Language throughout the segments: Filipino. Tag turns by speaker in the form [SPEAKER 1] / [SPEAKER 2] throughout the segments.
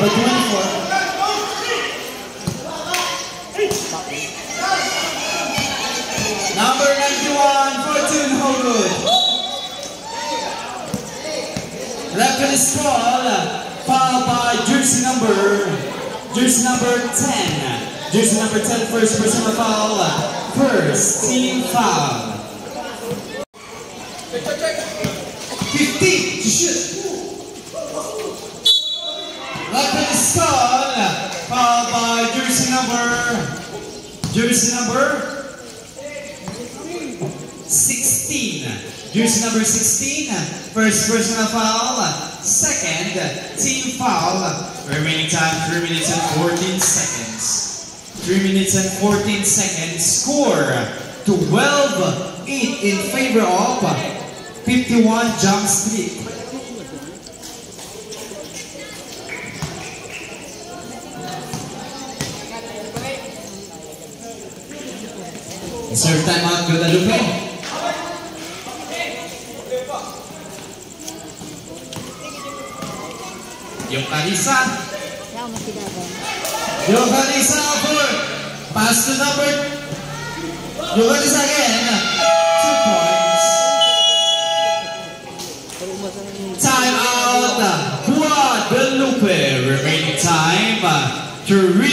[SPEAKER 1] Number 24. Number 91, Fortune Hollywood. Referee's call, fouled by jersey number 10. Jersey number 10, first personal foul. First team foul. 15 to shoot. Referee's call, fouled by jersey number 16. Jersey number 16, first personal foul, second team foul. Remaining time 3 minutes and 14 seconds. 3 minutes and 14 seconds. Score 12-8 in favor of 51 Jump Street. Insert timeout, Guadalupe. Yokalisa. Yokalisa for pass to number. Yokalisa again. 2 points. Time out. Guadalupe. Remaining time 3.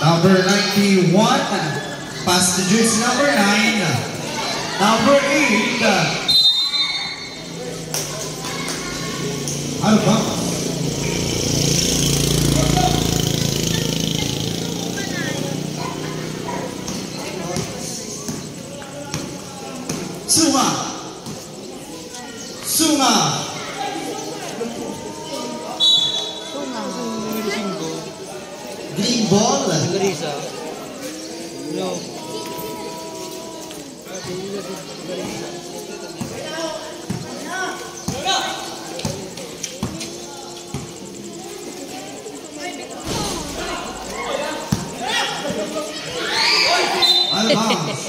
[SPEAKER 1] Number 91. Pass to jersey number 9. Number 8. Out of bounds. Sunga. Green ball. No. Out of bounds.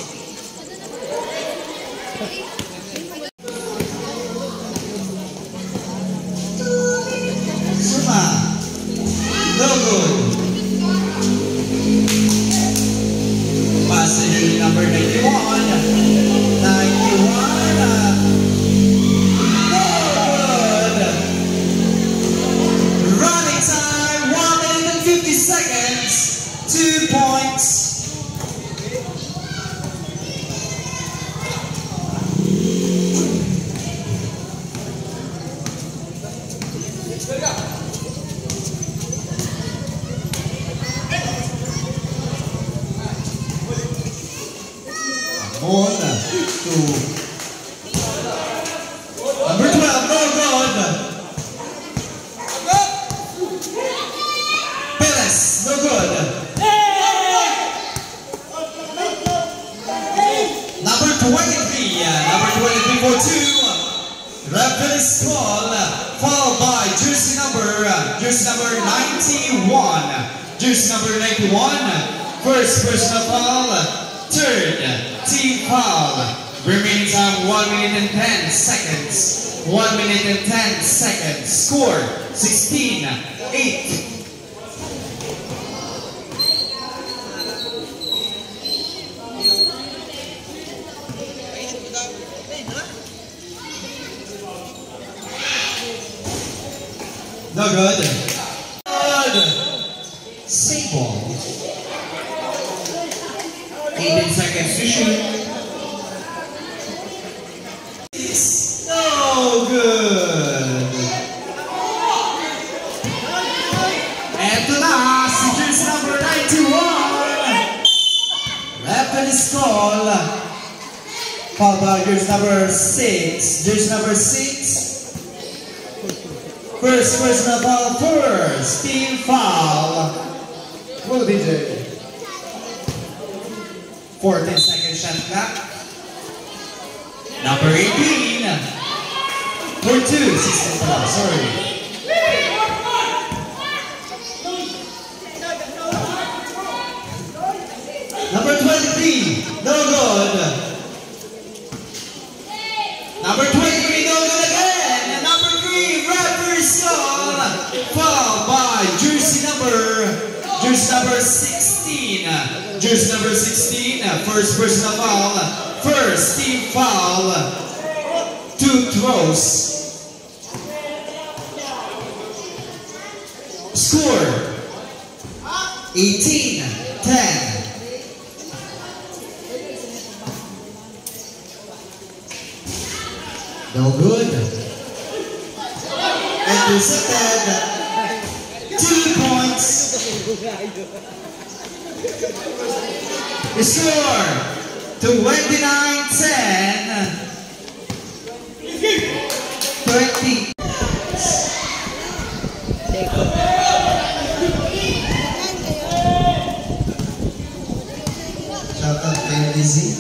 [SPEAKER 1] Suma. No good. Passenger number 91. 91. No good. Running time 1 minute and 50 seconds. 2 points. On to number 12, no good. Perez, no good. Number 23 for 2. Referee's call, followed by jersey number 91. Jersey number 91, first personal foul, third team foul. Remaining time 1 minute and 10 seconds. 1 minute and 10 seconds. Score 16-8. No good. Good. Save ball. 18 seconds to shoot. No good. And the last, jersey number 91. Referee's call. Fouled by jersey number 6. Jersey number 6. First personal foul, first team foul. Go DJ. 14 second shot clock. Number 18. For 2, 16 foul, sorry. Number 23, no good. Number 23, no good again. And number 3, referee's call. foul by jersey number 16. Jersey number 16, first personal foul. First team foul. 2 throws. Score 18-10. No good. Intercepted. 2 points. The score 29-10. 20. Shout out kay Lizzie.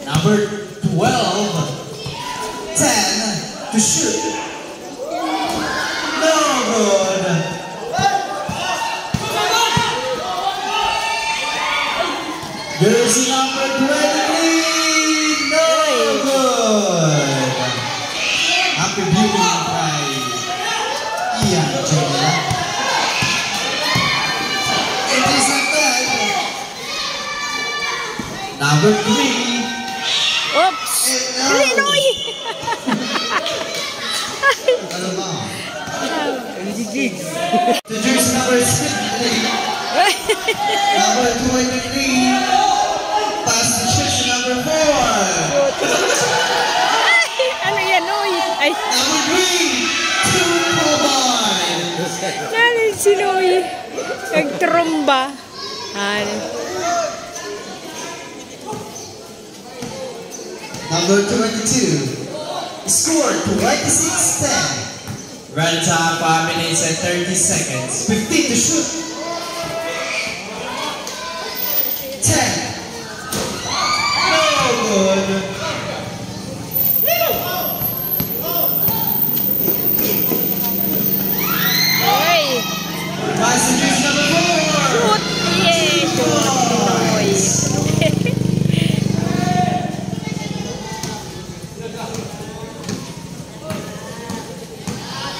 [SPEAKER 1] Number 12, 10 to shoot. No good. Jersey number 23, no good. Happy viewing kay Ian Jr. It is a third. Number 3.
[SPEAKER 2] Oops! Illinois!
[SPEAKER 1] Ano ba? The jersey number 63. Number 23. Pass the jersey number 4.
[SPEAKER 2] Ano yan, oy? Ay,
[SPEAKER 1] Number 3. 2 points.
[SPEAKER 2] nanin si Noy. Nagtromba.
[SPEAKER 1] Number 22. Score 26-10. Run time 5 minutes and 30 seconds. 15 to shoot. 10. No good.
[SPEAKER 2] Oy!
[SPEAKER 1] Passengers number 4.
[SPEAKER 2] Shoot! Yes! Noy!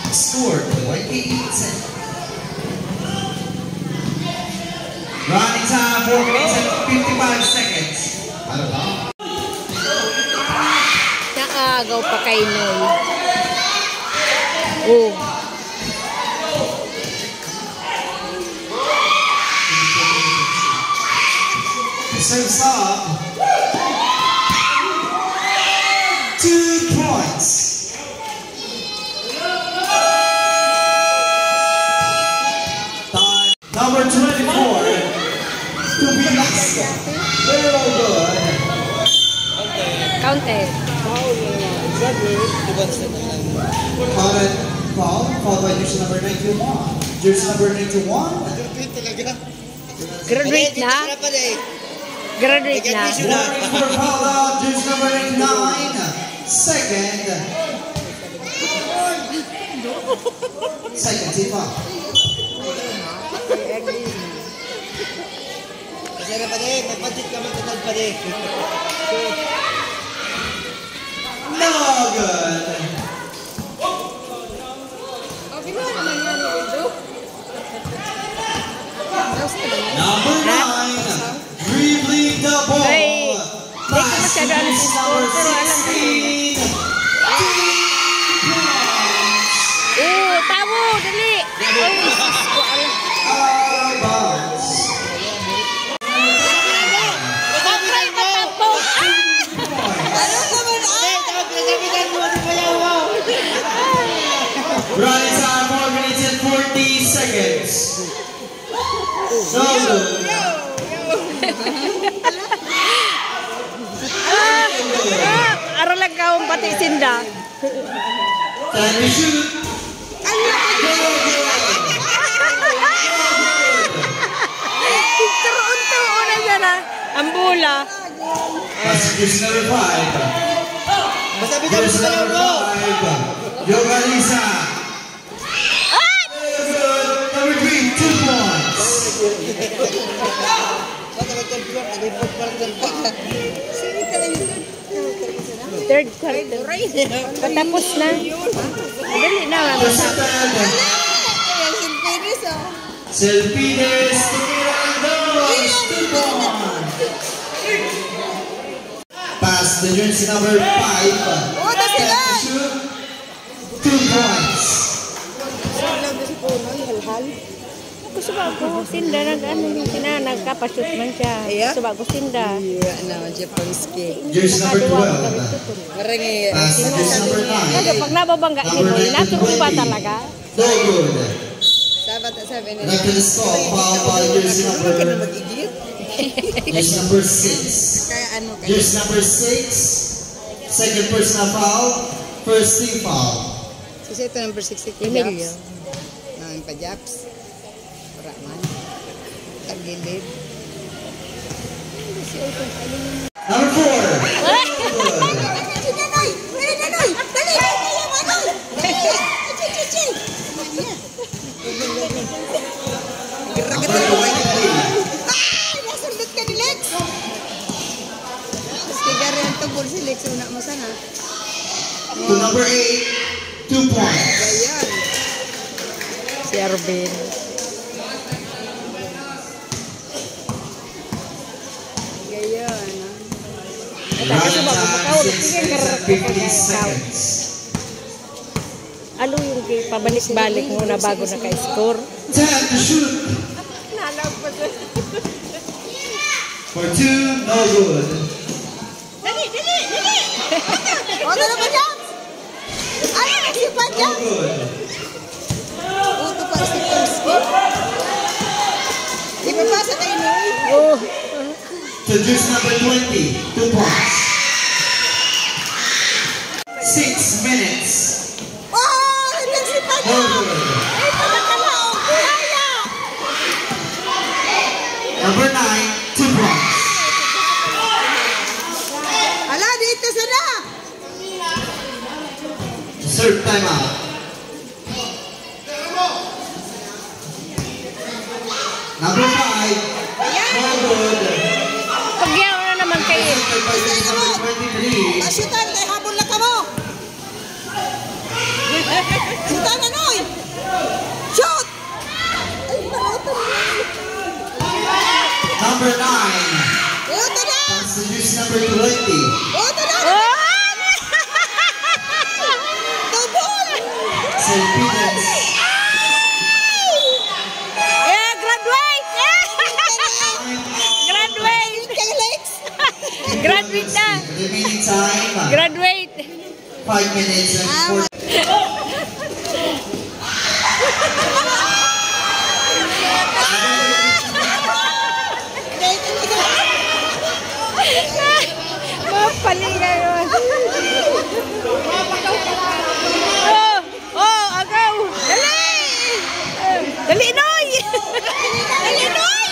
[SPEAKER 1] Score 28-10. Running time 4 minutes and 55 seconds. Ano ba?
[SPEAKER 2] Naagaw pa kay Noy. Oh!
[SPEAKER 1] Serves up. 2 points. Time. Number 24. To be next. Very good.
[SPEAKER 2] Counter.
[SPEAKER 1] Counted foul. Followed by jersey number 91. Jersey number 91.
[SPEAKER 2] Graduate na? Graduate na?
[SPEAKER 1] Warning for foul out. Jersey number 99. Second team foul.
[SPEAKER 3] Kasi pa rin, may budget ka magtatag pa rin.
[SPEAKER 1] No good. Number 9. Dribbling the ball.
[SPEAKER 2] Ay, hindi ko masyado alam si Paul, pero alam ko.
[SPEAKER 1] 16.
[SPEAKER 2] Oh, tabo! Dali! Ay, sus ko, alam.
[SPEAKER 1] Bounce.
[SPEAKER 2] Patay, patapong!
[SPEAKER 1] Running time 4 minutes and 40 seconds. So good.
[SPEAKER 2] Aral lang kaong pati sinda.
[SPEAKER 1] Time to shoot.
[SPEAKER 2] Turuan-turuan na siya na. Ang bula.
[SPEAKER 1] Passengers number 5.
[SPEAKER 3] Masabi ka
[SPEAKER 1] Jersey
[SPEAKER 3] mo
[SPEAKER 1] number 5. Yoga Lisa.
[SPEAKER 2] Ah!
[SPEAKER 1] Number 3, 2 points.
[SPEAKER 3] Basta mag-confirm, nag-report pa lang ng
[SPEAKER 2] Third quarter. Patapos na. Dali na.
[SPEAKER 1] Selpides, tumira ang dos. 2 points. Pass the jersey number 5. Shoot. 2 points.
[SPEAKER 2] Ako suba ko sinda nag-ano yung nagkapashoot man siya. Suba ko sinda.
[SPEAKER 3] Iya naman siya pang ski.
[SPEAKER 1] Jersey number 12.
[SPEAKER 3] Marangi.
[SPEAKER 1] Pass the jersey number 9.
[SPEAKER 2] Kasi pag nababangga si Boy, naturupa talaga.
[SPEAKER 1] No good.
[SPEAKER 3] Sabi nila.
[SPEAKER 1] Back to the score. Foul by jersey number
[SPEAKER 3] Ka na mag-igit.
[SPEAKER 1] jersey number 6.
[SPEAKER 3] Kaya ano ka?
[SPEAKER 1] Jersey number 6. Second personal foul. First team foul.
[SPEAKER 3] Kasi ito number 60 ko
[SPEAKER 2] Emilio.
[SPEAKER 3] Japs. Nang pa-Japs. Para man. Tagilid.
[SPEAKER 1] Number 4. Number 23.
[SPEAKER 3] Nasundot ka ni Lex. Tapos kagari ang tubol si Lex. Una mo sana.
[SPEAKER 1] To number 8. 2 points.
[SPEAKER 3] Ayan.
[SPEAKER 2] Si Arvin.
[SPEAKER 3] Gayon.
[SPEAKER 1] Running time 6 minutes and 50 seconds.
[SPEAKER 2] Ano yung pabalik-balik muna bago naka-score?
[SPEAKER 1] 10 to shoot. For 2, no good.
[SPEAKER 3] Dali! O, dala pa dyan! Ay, nagsipan
[SPEAKER 1] No
[SPEAKER 3] dyan!
[SPEAKER 1] good.
[SPEAKER 3] Uto pa si Polski. Di ba pasa kayo Noy?
[SPEAKER 2] Oh.
[SPEAKER 1] To juice number 20. 2 points. 6 minutes.
[SPEAKER 3] Oh! Nagsipan
[SPEAKER 1] No
[SPEAKER 3] dyan!
[SPEAKER 1] good.
[SPEAKER 3] Ay, pagkakalaong! Kaya!
[SPEAKER 1] Number 9. 2 points.
[SPEAKER 3] Ala, dito sana!
[SPEAKER 1] Serve timeout. Number 5. No good.
[SPEAKER 2] Pagyaw na naman kayo.
[SPEAKER 1] By juice number 23.
[SPEAKER 3] Pasyutan, kay habol na ka mo! Syutan na, Noy! Shoot! Ay, marota na.
[SPEAKER 1] Number 9.
[SPEAKER 3] Uto na!
[SPEAKER 1] Pass to juice number 20.
[SPEAKER 3] Uto na! Tubol!
[SPEAKER 1] Selpides.
[SPEAKER 2] Graduate! Graduate!
[SPEAKER 3] Kay Lex!
[SPEAKER 2] Graduate na!
[SPEAKER 1] Remaining time.
[SPEAKER 2] Graduate!
[SPEAKER 1] 5 minutes and 40.
[SPEAKER 2] Mapaling kayo. Oh, agaw. Dali! Dali, Noy! Dali, Noy!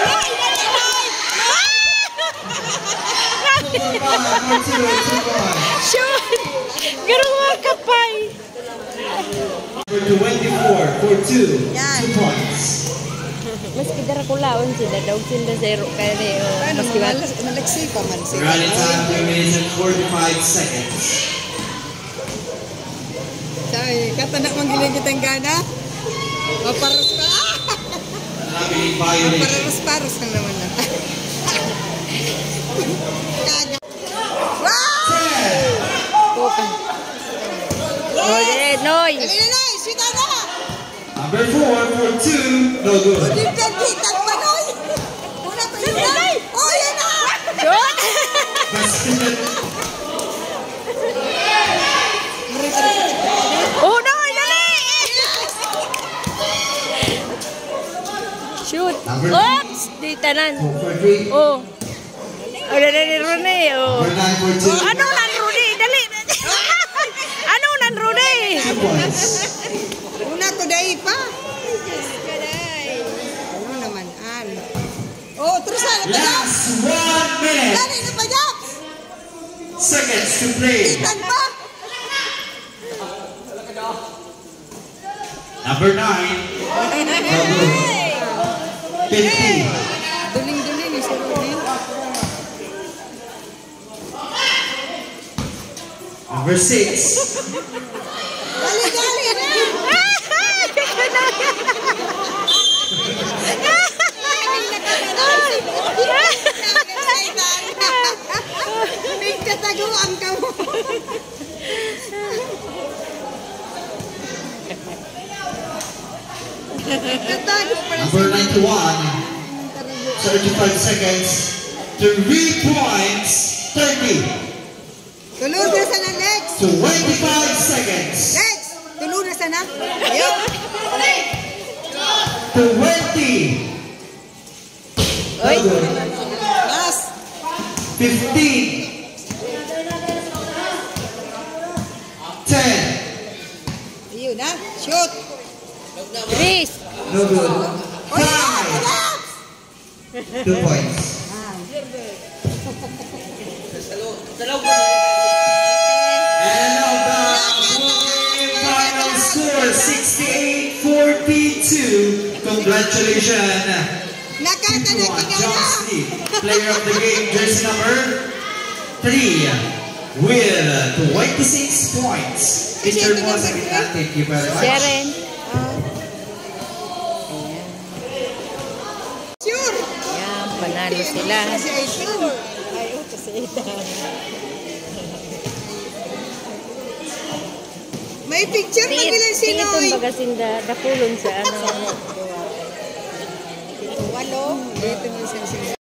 [SPEAKER 2] Noy, dali, Noy! Shoot! Garuwa ka pa eh.
[SPEAKER 1] Number 24 for 2.
[SPEAKER 3] Yan.
[SPEAKER 1] 2 points.
[SPEAKER 2] Mas kidara ko laon sila daw sila zero kaya
[SPEAKER 3] Paano
[SPEAKER 2] mas
[SPEAKER 3] mo
[SPEAKER 2] kibat.
[SPEAKER 3] malaksi pa man siya?
[SPEAKER 1] Running time 3 minutes and 45 seconds.
[SPEAKER 3] Sabi, katanak magiling kitang gana? Maparos pa!
[SPEAKER 1] Being violated.
[SPEAKER 3] Maparos-paros ka naman na. Kaga. Wow!
[SPEAKER 1] 10.
[SPEAKER 2] Oh, dali, Noy!
[SPEAKER 3] Dali na, Noy! Sita na!
[SPEAKER 1] Number 4 for 2. No good.
[SPEAKER 3] Dipdan-ditan pa, Noy! Una pa yun na! Oh, yan na!
[SPEAKER 2] Shoot! Oh, Noy, dali! Shoot! Oops! Di tanan.
[SPEAKER 1] 4 for 3.
[SPEAKER 2] Oh. Oh, dali ni Rune. Oh.
[SPEAKER 1] Number 9 for 2.
[SPEAKER 2] Ano nan Rune? Dali. Ano nan Rune?
[SPEAKER 1] 2 points.
[SPEAKER 3] Una to dahi pa. Ano naman, an? Oh, terus na pa, Japs!
[SPEAKER 1] Last 1 minute.
[SPEAKER 3] Dali na pa, Japs!
[SPEAKER 1] Seconds to play.
[SPEAKER 3] Ditan pa!
[SPEAKER 1] Number 9. No good. 50.
[SPEAKER 3] Duling-duling, si Rudy.
[SPEAKER 1] Number 6.
[SPEAKER 3] Dali na! Nagkataguan ka mo.
[SPEAKER 1] Number 91. 35 seconds. 3 points. 30.
[SPEAKER 3] Tulog na sana, Lex.
[SPEAKER 1] 25 seconds.
[SPEAKER 3] Lex, tulog na sana. Ayun.
[SPEAKER 1] 20.
[SPEAKER 2] Oy.
[SPEAKER 3] Mas.
[SPEAKER 1] 15. 10.
[SPEAKER 3] Ayun na. Shoot.
[SPEAKER 2] Chris.
[SPEAKER 1] No good.
[SPEAKER 3] Oy,
[SPEAKER 1] 5. 2 points. And now the final score 68-42. Congratulations.
[SPEAKER 3] Nakatanak ka
[SPEAKER 1] John
[SPEAKER 3] na.
[SPEAKER 1] Steve, player of the game, jersey number 3, with 26 points. Teacher mo sa kita. Thank you very much.
[SPEAKER 2] Sharon.
[SPEAKER 3] Sure.
[SPEAKER 2] Yan, panalo sila.
[SPEAKER 3] Kasi ito. Ay, kasi ito. May picture na nila si Noy.
[SPEAKER 2] Ito baga sinda, dapulon sa ano.
[SPEAKER 3] Walo. Dito mo siya sila.